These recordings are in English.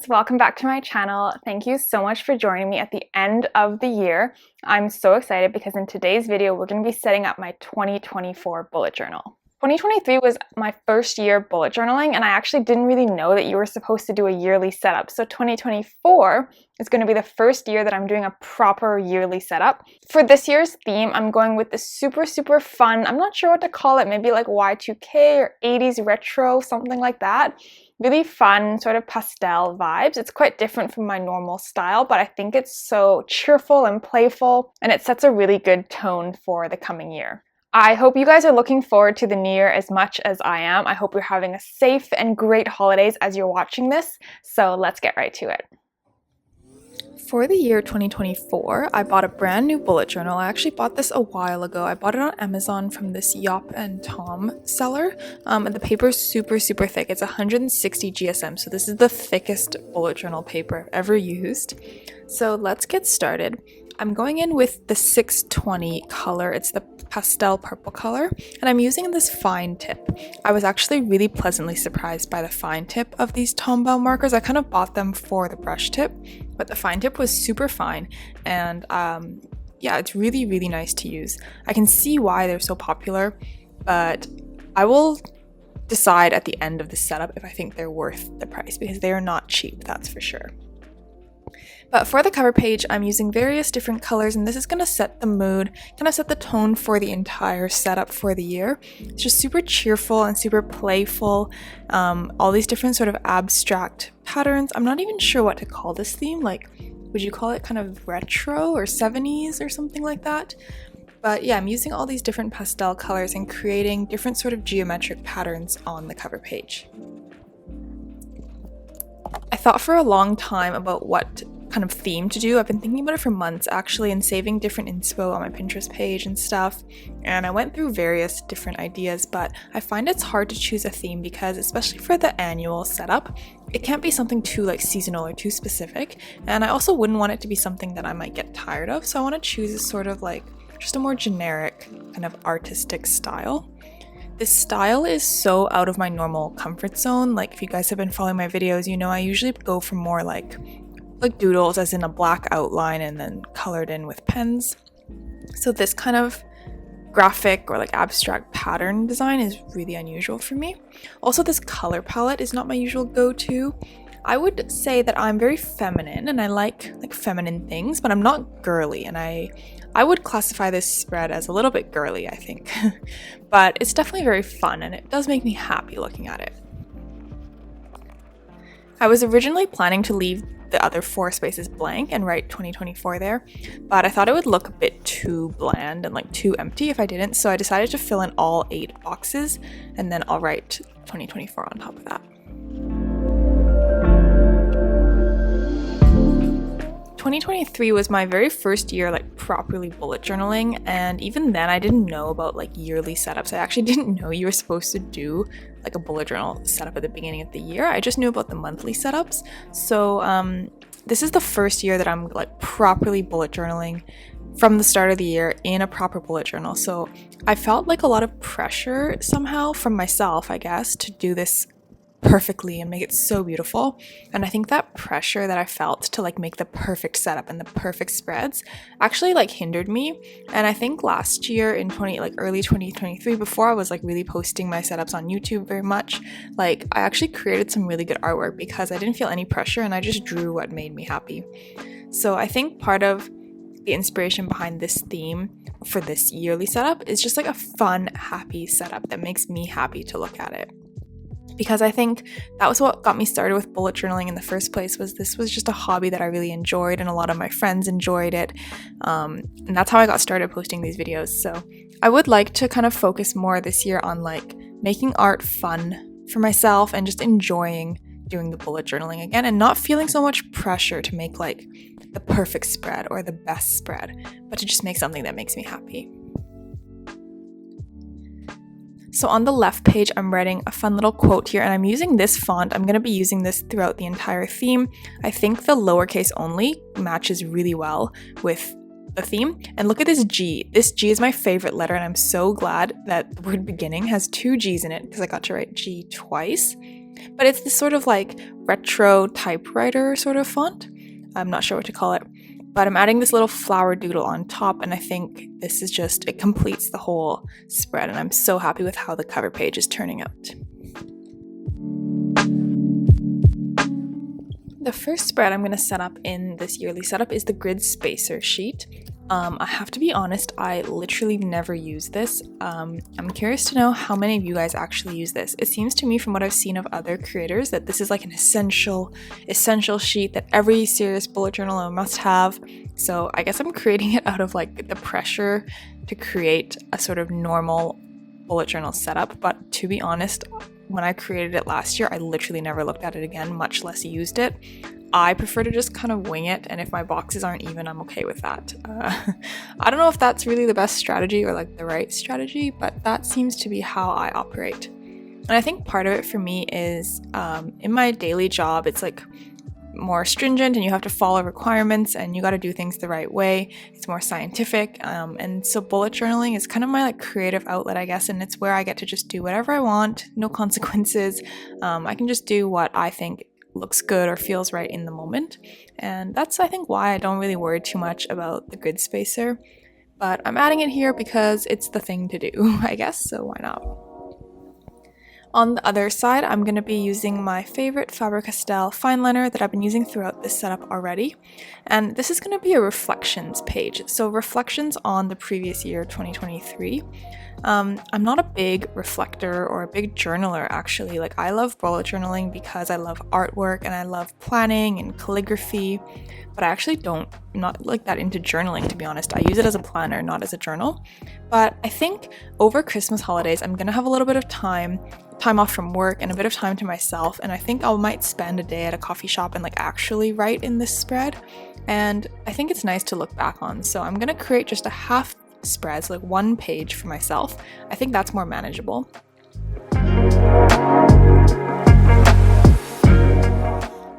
friends, welcome back to my channel. Thank you so much for joining me at the end of the year. I'm so excited because in today's video, we're going to be setting up my 2024 bullet journal. 2023 was my first year bullet journaling, and I actually didn't really know that you were supposed to do a yearly setup. So 2024 is going to be the first year that I'm doing a proper yearly setup. For this year's theme, I'm going with the super fun, I'm not sure what to call it, maybe like Y2K or 80s retro, something like that. Really fun sort of pastel vibes. It's quite different from my normal style, but I think it's so cheerful and playful, and it sets a really good tone for the coming year. I hope you guys are looking forward to the new year as much as I am. I hope you're having a safe and great holidays as you're watching this, so let's get right to it. For the year 2024, I bought a brand new bullet journal. I actually bought this a while ago. I bought it on Amazon from this Yop and Tom seller, and the paper is super thick. It's 160 GSM, so this is the thickest bullet journal paper I've ever used. So let's get started. I'm going in with the 620 color. It's the pastel purple color, and I'm using this fine tip. I was actually really pleasantly surprised by the fine tip of these Tombow markers. I kind of bought them for the brush tip, but the fine tip was super fine, and yeah, it's really nice to use. I can see why they're so popular, but I will decide at the end of the setup if I think they're worth the price, because they are not cheap, that's for sure. But for the cover page, I'm using various different colors, and this is going to set the mood, kind of set the tone for the entire setup for the year. It's just super cheerful and super playful. All these different sort of abstract patterns. I'm not even sure what to call this theme. Like, would you call it kind of retro or 70s or something like that? But yeah, I'm using all these different pastel colors and creating different sort of geometric patterns on the cover page. I thought for a long time about what kind of theme to do. I've been thinking about it for months actually, and saving different inspo on my Pinterest page and stuff, and I went through various different ideas, but I find it's hard to choose a theme because, especially for the annual setup, it can't be something too like seasonal or too specific, and I also wouldn't want it to be something that I might get tired of, so I want to choose a sort of like just a more generic kind of artistic style. This style is so out of my normal comfort zone. Like, if you guys have been following my videos, you know I usually go for more like doodles, as in a black outline and then colored in with pens. So this kind of graphic or like abstract pattern design is really unusual for me. Also, this color palette is not my usual go-to. I would say that I'm very feminine and I like feminine things, but I'm not girly, and I would classify this spread as a little bit girly, I think. But it's definitely very fun, and it does make me happy looking at it. I was originally planning to leave the other 4 spaces blank and write 2024 there, but I thought it would look a bit too bland and like too empty if I didn't, so I decided to fill in all 8 boxes, and then I'll write 2024 on top of that. 2023 was my very first year like properly bullet journaling, and even then I didn't know about like yearly setups. I actually didn't know you were supposed to do like a bullet journal setup at the beginning of the year. I just knew about the monthly setups. So this is the first year that I'm like properly bullet journaling from the start of the year in a proper bullet journal. So I felt like a lot of pressure somehow from myself, I guess, to do this perfectly and make it so beautiful. And I think that pressure that I felt to like make the perfect setup and the perfect spreads actually like hindered me. And I think last year in early 2023, before I was like really posting my setups on YouTube very much, like I actually created some really good artwork because I didn't feel any pressure and I just drew what made me happy. So I think part of the inspiration behind this theme for this yearly setup is just like a fun, happy setup that makes me happy to look at it. Because I think that was what got me started with bullet journaling in the first place. This was just a hobby that I really enjoyed, and a lot of my friends enjoyed it, and that's how I got started posting these videos. So I would like to kind of focus more this year on like making art fun for myself and just enjoying doing the bullet journaling again, and not feeling so much pressure to make like the perfect spread or the best spread, but to just make something that makes me happy. So on the left page, I'm writing a fun little quote here, and I'm using this font. I'm going to be using this throughout the entire theme. I think the lowercase only matches really well with the theme. And look at this G. This G is my favorite letter, and I'm so glad that the word beginning has 2 G's in it because I got to write G twice. but it's this sort of like retro typewriter sort of font. I'm not sure what to call it, but I'm adding this little flower doodle on top, and I think this is just, it completes the whole spread, and I'm so happy with how the cover page is turning out. The first spread I'm going to set up in this yearly setup is the grid spacer sheet. I have to be honest, I literally never use this. I'm curious to know how many of you guys actually use this. It seems to me from what I've seen of other creators that this is like an essential sheet that every serious bullet journaler must have. So I guess I'm creating it out of like the pressure to create a sort of normal bullet journal setup. But to be honest, when I created it last year, I literally never looked at it again, much less used it. I prefer to just kind of wing it, and if my boxes aren't even, I'm okay with that. I don't know if that's really the best strategy or like the right strategy, but that seems to be how I operate. And I think part of it for me is in my daily job, it's like more stringent and you have to follow requirements and you got to do things the right way. It's more scientific, and so bullet journaling is kind of my like creative outlet, I guess, and it's where I get to just do whatever I want, no consequences. I can just do what I think looks good or feels right in the moment, and that's I think why I don't really worry too much about the grid spacer, but I'm adding it here because it's the thing to do, I guess, so why not? On the other side, I'm going to be using my favorite Faber-Castell fine liner that I've been using throughout this setup already. And this is going to be a reflections page. So reflections on the previous year, 2023. I'm not a big reflector or a big journaler, actually. Like, I love bullet journaling because I love artwork and I love planning and calligraphy, but I actually not like that into journaling, to be honest. I use it as a planner, not as a journal. But I think over Christmas holidays, I'm going to have a little bit of time off from work and a bit of time to myself, and I think I might spend a day at a coffee shop and like actually write in this spread, and I think it's nice to look back on. So I'm gonna create just a half spread, so like one page for myself. I think that's more manageable.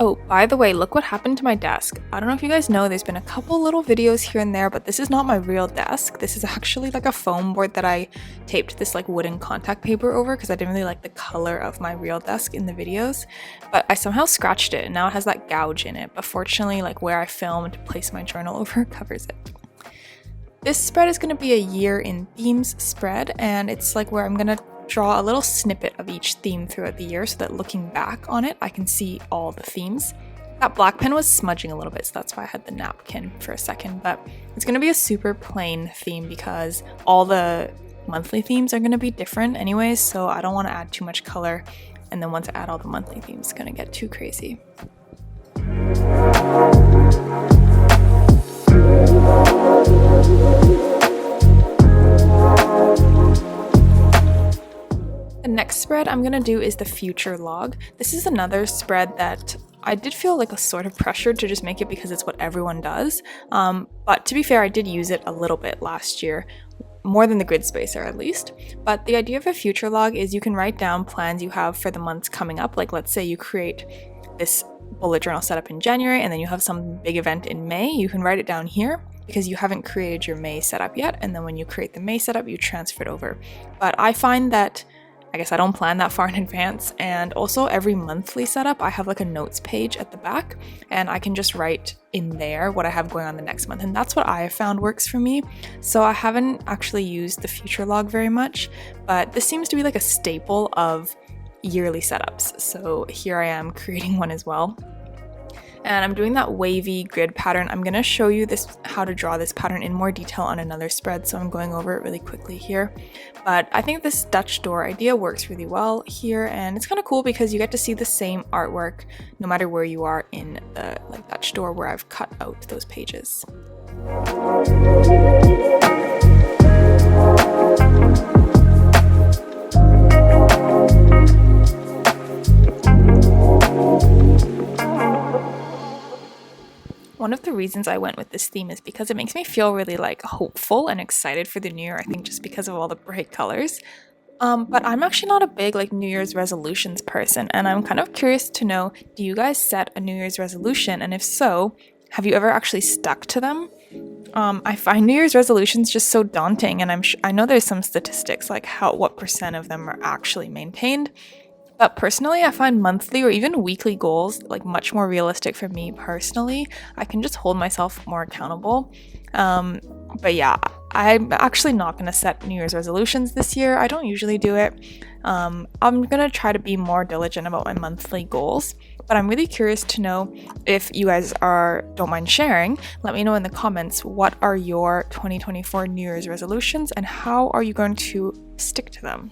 Oh, by the way, look what happened to my desk. I don't know if you guys know, there's been a couple little videos here and there, but this is not my real desk. This is actually like a foam board that I taped this like wooden contact paper over because I didn't really like the color of my real desk in the videos. But I somehow scratched it and now it has that gouge in it. But fortunately, like where I filmed to place my journal over covers it. This spread is going to be a year in themes spread, and it's like where I'm going to draw a little snippet of each theme throughout the year so that looking back on it, I can see all the themes. That black pen was smudging a little bit, so that's why I had the napkin for a second, but it's going to be a super plain theme because all the monthly themes are going to be different anyways, so I don't want to add too much color, and then once I add all the monthly themes, it's going to get too crazy. The next spread I'm going to do is the future log. This is another spread that I did feel like a sort of pressured to just make it because it's what everyone does. But to be fair, I did use it a little bit last year, more than the grid spacer at least. But the idea of a future log is you can write down plans you have for the months coming up. Like let's say you create this bullet journal setup in January and then you have some big event in May. You can write it down here because you haven't created your May setup yet. And then when you create the May setup, you transfer it over. But I find that I guess I don't plan that far in advance, and also every monthly setup I have like a notes page at the back and I can just write in there what I have going on the next month, and that's what I have found works for me. So I haven't actually used the future log very much, but this seems to be like a staple of yearly setups, so here I am creating one as well. And I'm doing that wavy grid pattern. I'm going to show you how to draw this pattern in more detail on another spread, so I'm going over it really quickly here. But I think this Dutch door idea works really well here, and it's kind of cool because you get to see the same artwork no matter where you are in the Dutch door where I've cut out those pages. One of the reasons I went with this theme is because it makes me feel really like hopeful and excited for the new year, I think just because of all the bright colors. But I'm actually not a big like New Year's resolutions person, and I'm kind of curious to know, do you guys set a New Year's resolution? And if so, have you ever actually stuck to them? I find New Year's resolutions just so daunting, and I know there's some statistics like what % of them are actually maintained. But personally, I find monthly or even weekly goals like much more realistic for me personally. I can just hold myself more accountable. But yeah, I'm actually not going to set New Year's resolutions this year. I don't usually do it. I'm going to try to be more diligent about my monthly goals. But I'm really curious to know if you guys don't mind sharing. Let me know in the comments, what are your 2024 New Year's resolutions and how are you going to stick to them?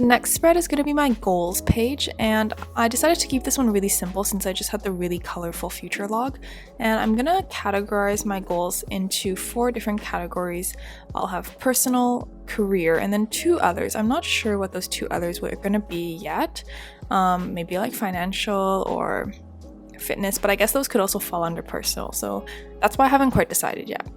Next spread is going to be my goals page, and I decided to keep this one really simple since I just had the really colorful future log. And I'm going to categorize my goals into 4 different categories. I'll have personal, career, and then 2 others. I'm not sure what those 2 others are going to be yet. Maybe like financial or fitness, but I guess those could also fall under personal. So that's why I haven't quite decided yet.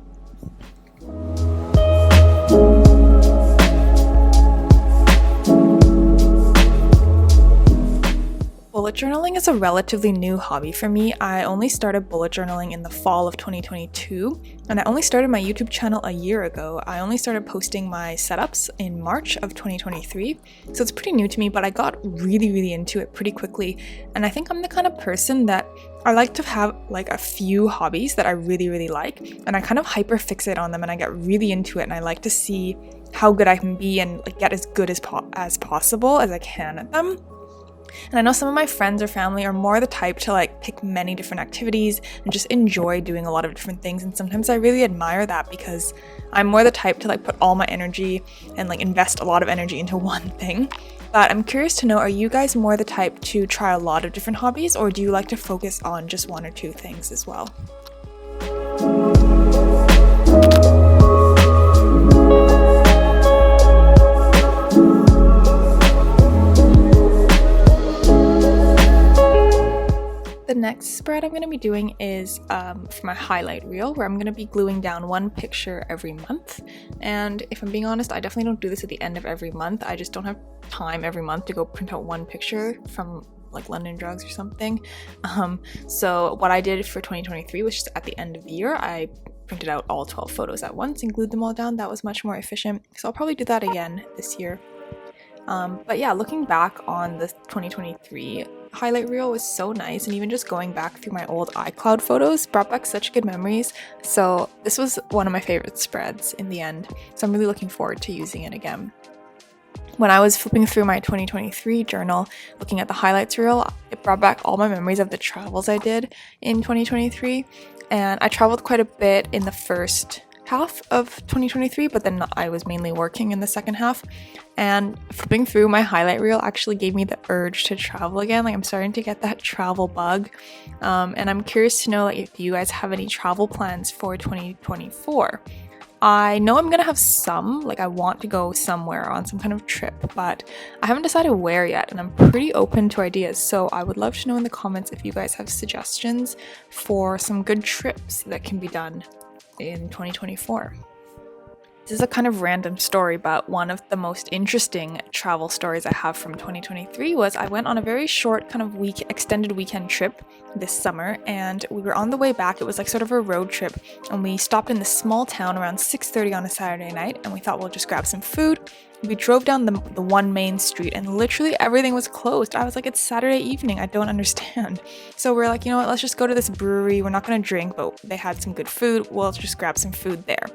Bullet journaling is a relatively new hobby for me. I only started bullet journaling in the fall of 2022, and I only started my YouTube channel a year ago. I only started posting my setups in March of 2023, so it's pretty new to me, but I got really into it pretty quickly. And I think I'm the kind of person that I like to have like a few hobbies that I really like, and I kind of hyper fixate on them and I get really into it, and I like to see how good I can be and like get as good as possible as I can at them. And I know some of my friends or family are more the type to like pick many different activities and just enjoy doing a lot of different things, and sometimes I really admire that because I'm more the type to like put all my energy and like invest a lot of energy into one thing. But I'm curious to know, are you guys more the type to try a lot of different hobbies, or do you like to focus on just 1 or 2 things as well? The next spread I'm going to be doing is for my highlight reel, where I'm going to be gluing down 1 picture every month. And if I'm being honest, I definitely don't do this at the end of every month. I just don't have time every month to go print out 1 picture from like London Drugs or something. So what I did for 2023 was just at the end of the year, I printed out all 12 photos at once and glued them all down. That was much more efficient. So I'll probably do that again this year. But yeah, looking back on the 2023 highlight reel was so nice, and even just going back through my old iCloud photos brought back such good memories. So this was one of my favorite spreads in the end, so I'm really looking forward to using it again. When I was flipping through my 2023 journal, looking at the highlights reel, it brought back all my memories of the travels I did in 2023, and I traveled quite a bit in the first half of 2023, but then I was mainly working in the second half, and flipping through my highlight reel actually gave me the urge to travel again. Like, I'm starting to get that travel bug, and I'm curious to know like if you guys have any travel plans for 2024. I know I'm gonna have some, like I want to go somewhere on some kind of trip, but I haven't decided where yet, and I'm pretty open to ideas, so I would love to know in the comments if you guys have suggestions for some good trips that can be done in 2024. This is a kind of random story, but one of the most interesting travel stories I have from 2023 was I went on a very short kind of extended weekend trip this summer, and we were on the way back. It was like sort of a road trip, and we stopped in this small town around 6:30 on a Saturday night, and we thought we'll just grab some food. We drove down the one main street, and literally everything was closed. I was like, it's Saturday evening, I don't understand. So we're like, you know what, let's just go to this brewery. We're not gonna drink, but they had some good food. We'll just grab some food there.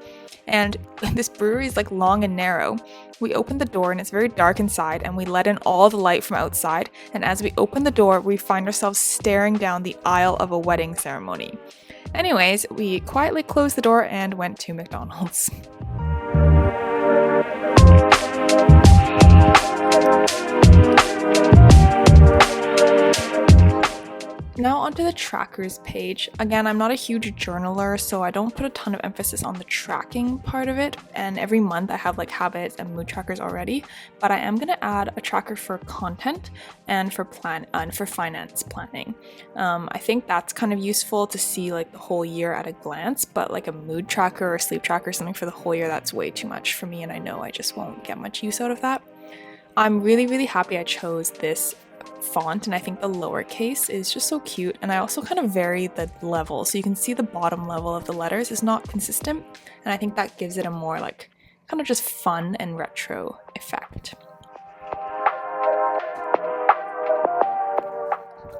And this brewery is like long and narrow. We opened the door and it's very dark inside, and we let in all the light from outside. And as we open the door, we find ourselves staring down the aisle of a wedding ceremony. Anyways, we quietly closed the door and went to McDonald's. Now onto the trackers page. Again, I'm not a huge journaler, so I don't put a ton of emphasis on the tracking part of it, and every month I have like habits and mood trackers already, but I am going to add a tracker for content and for finance planning. I think that's kind of useful to see like the whole year at a glance, but like a mood tracker or sleep tracker, something for the whole year, that's way too much for me, and I know I just won't get much use out of that. I'm really happy I chose this font, and I think the lowercase is just so cute, and I also kind of vary the level, so you can see the bottom level of the letters is not consistent, and I think that gives it a more like kind of just fun and retro effect.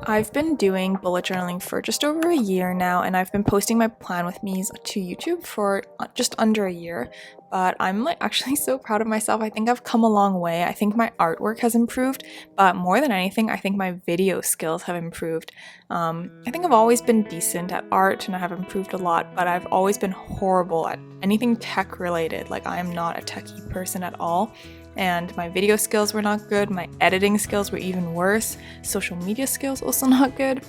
I've been doing bullet journaling for just over a year now, and I've been posting my plan with me's to YouTube for just under a year, but I'm like actually so proud of myself. I think I've come a long way. I think my artwork has improved, but more than anything, I think my video skills have improved. I think I've always been decent at art and I have improved a lot, but I've always been horrible at anything tech related. Like, I am not a techie person at all. And my video skills were not good, my editing skills were even worse, social media skills also not good.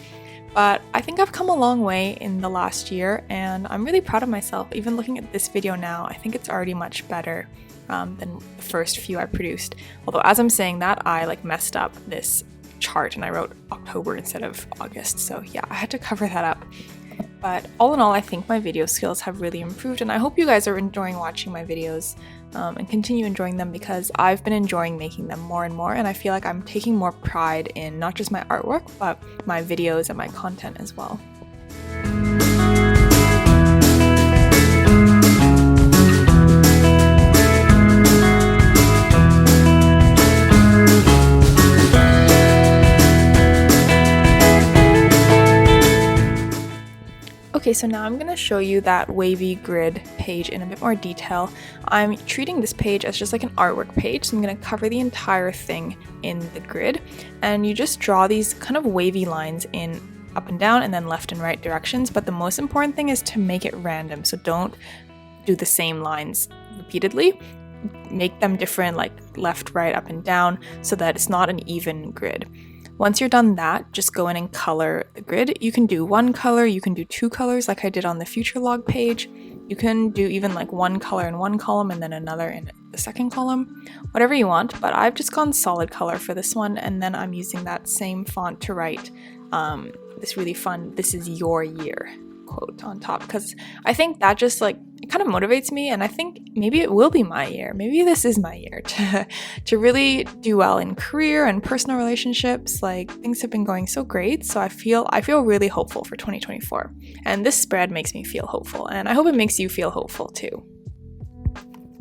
But I think I've come a long way in the last year, and I'm really proud of myself. Even looking at this video now, I think it's already much better than the first few I produced. Although as I'm saying that, I like messed up this chart and I wrote October instead of August, so yeah, I had to cover that up. But all in all, I think my video skills have really improved, and I hope you guys are enjoying watching my videos and continue enjoying them, because I've been enjoying making them more and more, and I feel like I'm taking more pride in not just my artwork, but my videos and my content as well. Okay, so now I'm going to show you that wavy grid page in a bit more detail. I'm treating this page as just like an artwork page, so I'm going to cover the entire thing in the grid, and you just draw these kind of wavy lines in up and down and then left and right directions, but the most important thing is to make it random, so don't do the same lines repeatedly. Make them different, like left, right, up and down, so that it's not an even grid. Once you're done that, just go in and color the grid. You can do one color, you can do two colors like I did on the future log page. You can do even like one color in one column and then another in the second column, whatever you want, but I've just gone solid color for this one, and then I'm using that same font to write this really fun "This is your year" quote on top, because I think that just like it kind of motivates me, and I think maybe it will be my year. Maybe this is my year to really do well in career and personal relationships. Like, things have been going so great, so I feel really hopeful for 2024, and this spread makes me feel hopeful, and I hope it makes you feel hopeful too.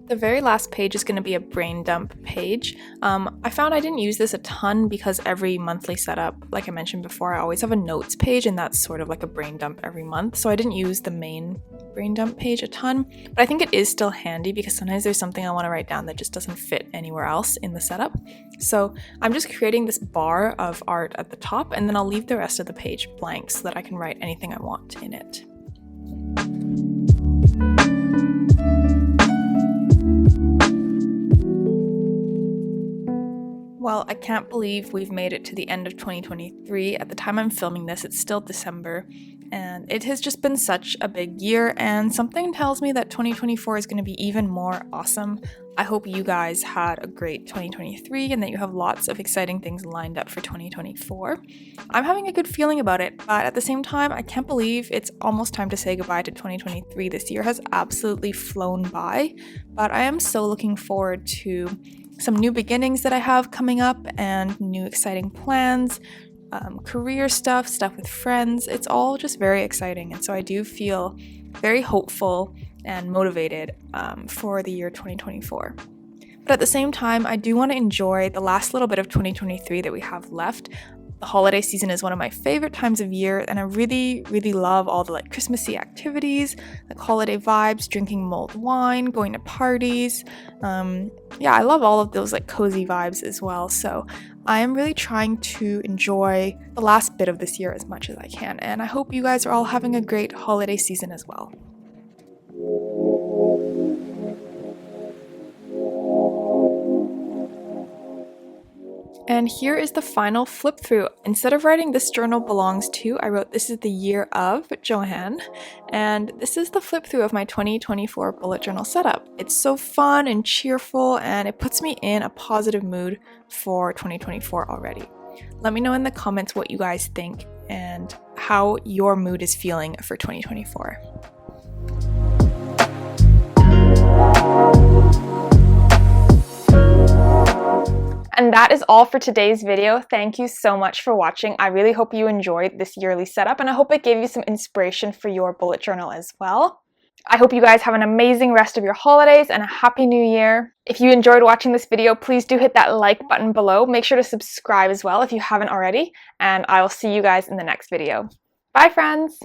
The very last page is going to be a brain dump page. I found I didn't use this a ton because every monthly setup, like I mentioned before, I always have a notes page, and that's sort of like a brain dump every month. So I didn't use the main brain dump page a ton, but I think it is still handy because sometimes there's something I want to write down that just doesn't fit anywhere else in the setup. So I'm just creating this bar of art at the top, and then I'll leave the rest of the page blank so that I can write anything I want in it. Well, I can't believe we've made it to the end of 2023. At the time I'm filming this, it's still December, and it has just been such a big year, and something tells me that 2024 is going to be even more awesome. I hope you guys had a great 2023 and that you have lots of exciting things lined up for 2024. I'm having a good feeling about it, but at the same time, I can't believe it's almost time to say goodbye to 2023. This year has absolutely flown by, but I am so looking forward to some new beginnings that I have coming up and new exciting plans, career stuff with friends. It's all just very exciting, and so I do feel very hopeful and motivated for the year 2024. But at the same time, I do want to enjoy the last little bit of 2023 that we have left. The holiday season is one of my favorite times of year, and I really love all the like Christmassy activities, like holiday vibes, drinking mulled wine, going to parties. Yeah, I love all of those like cozy vibes as well. So I am really trying to enjoy the last bit of this year as much as I can, and I hope you guys are all having a great holiday season as well. And here is the final flip through. Instead of writing "this journal belongs to," I wrote "this is the year of Johann." And this is the flip through of my 2024 bullet journal setup. It's so fun and cheerful, and it puts me in a positive mood for 2024 already. Let me know in the comments what you guys think and how your mood is feeling for 2024. And that is all for today's video. Thank you so much for watching. I really hope you enjoyed this yearly setup, and I hope it gave you some inspiration for your bullet journal as well. I hope you guys have an amazing rest of your holidays and a happy new year. If you enjoyed watching this video, please do hit that like button below. Make sure to subscribe as well if you haven't already, and I will see you guys in the next video. Bye, friends!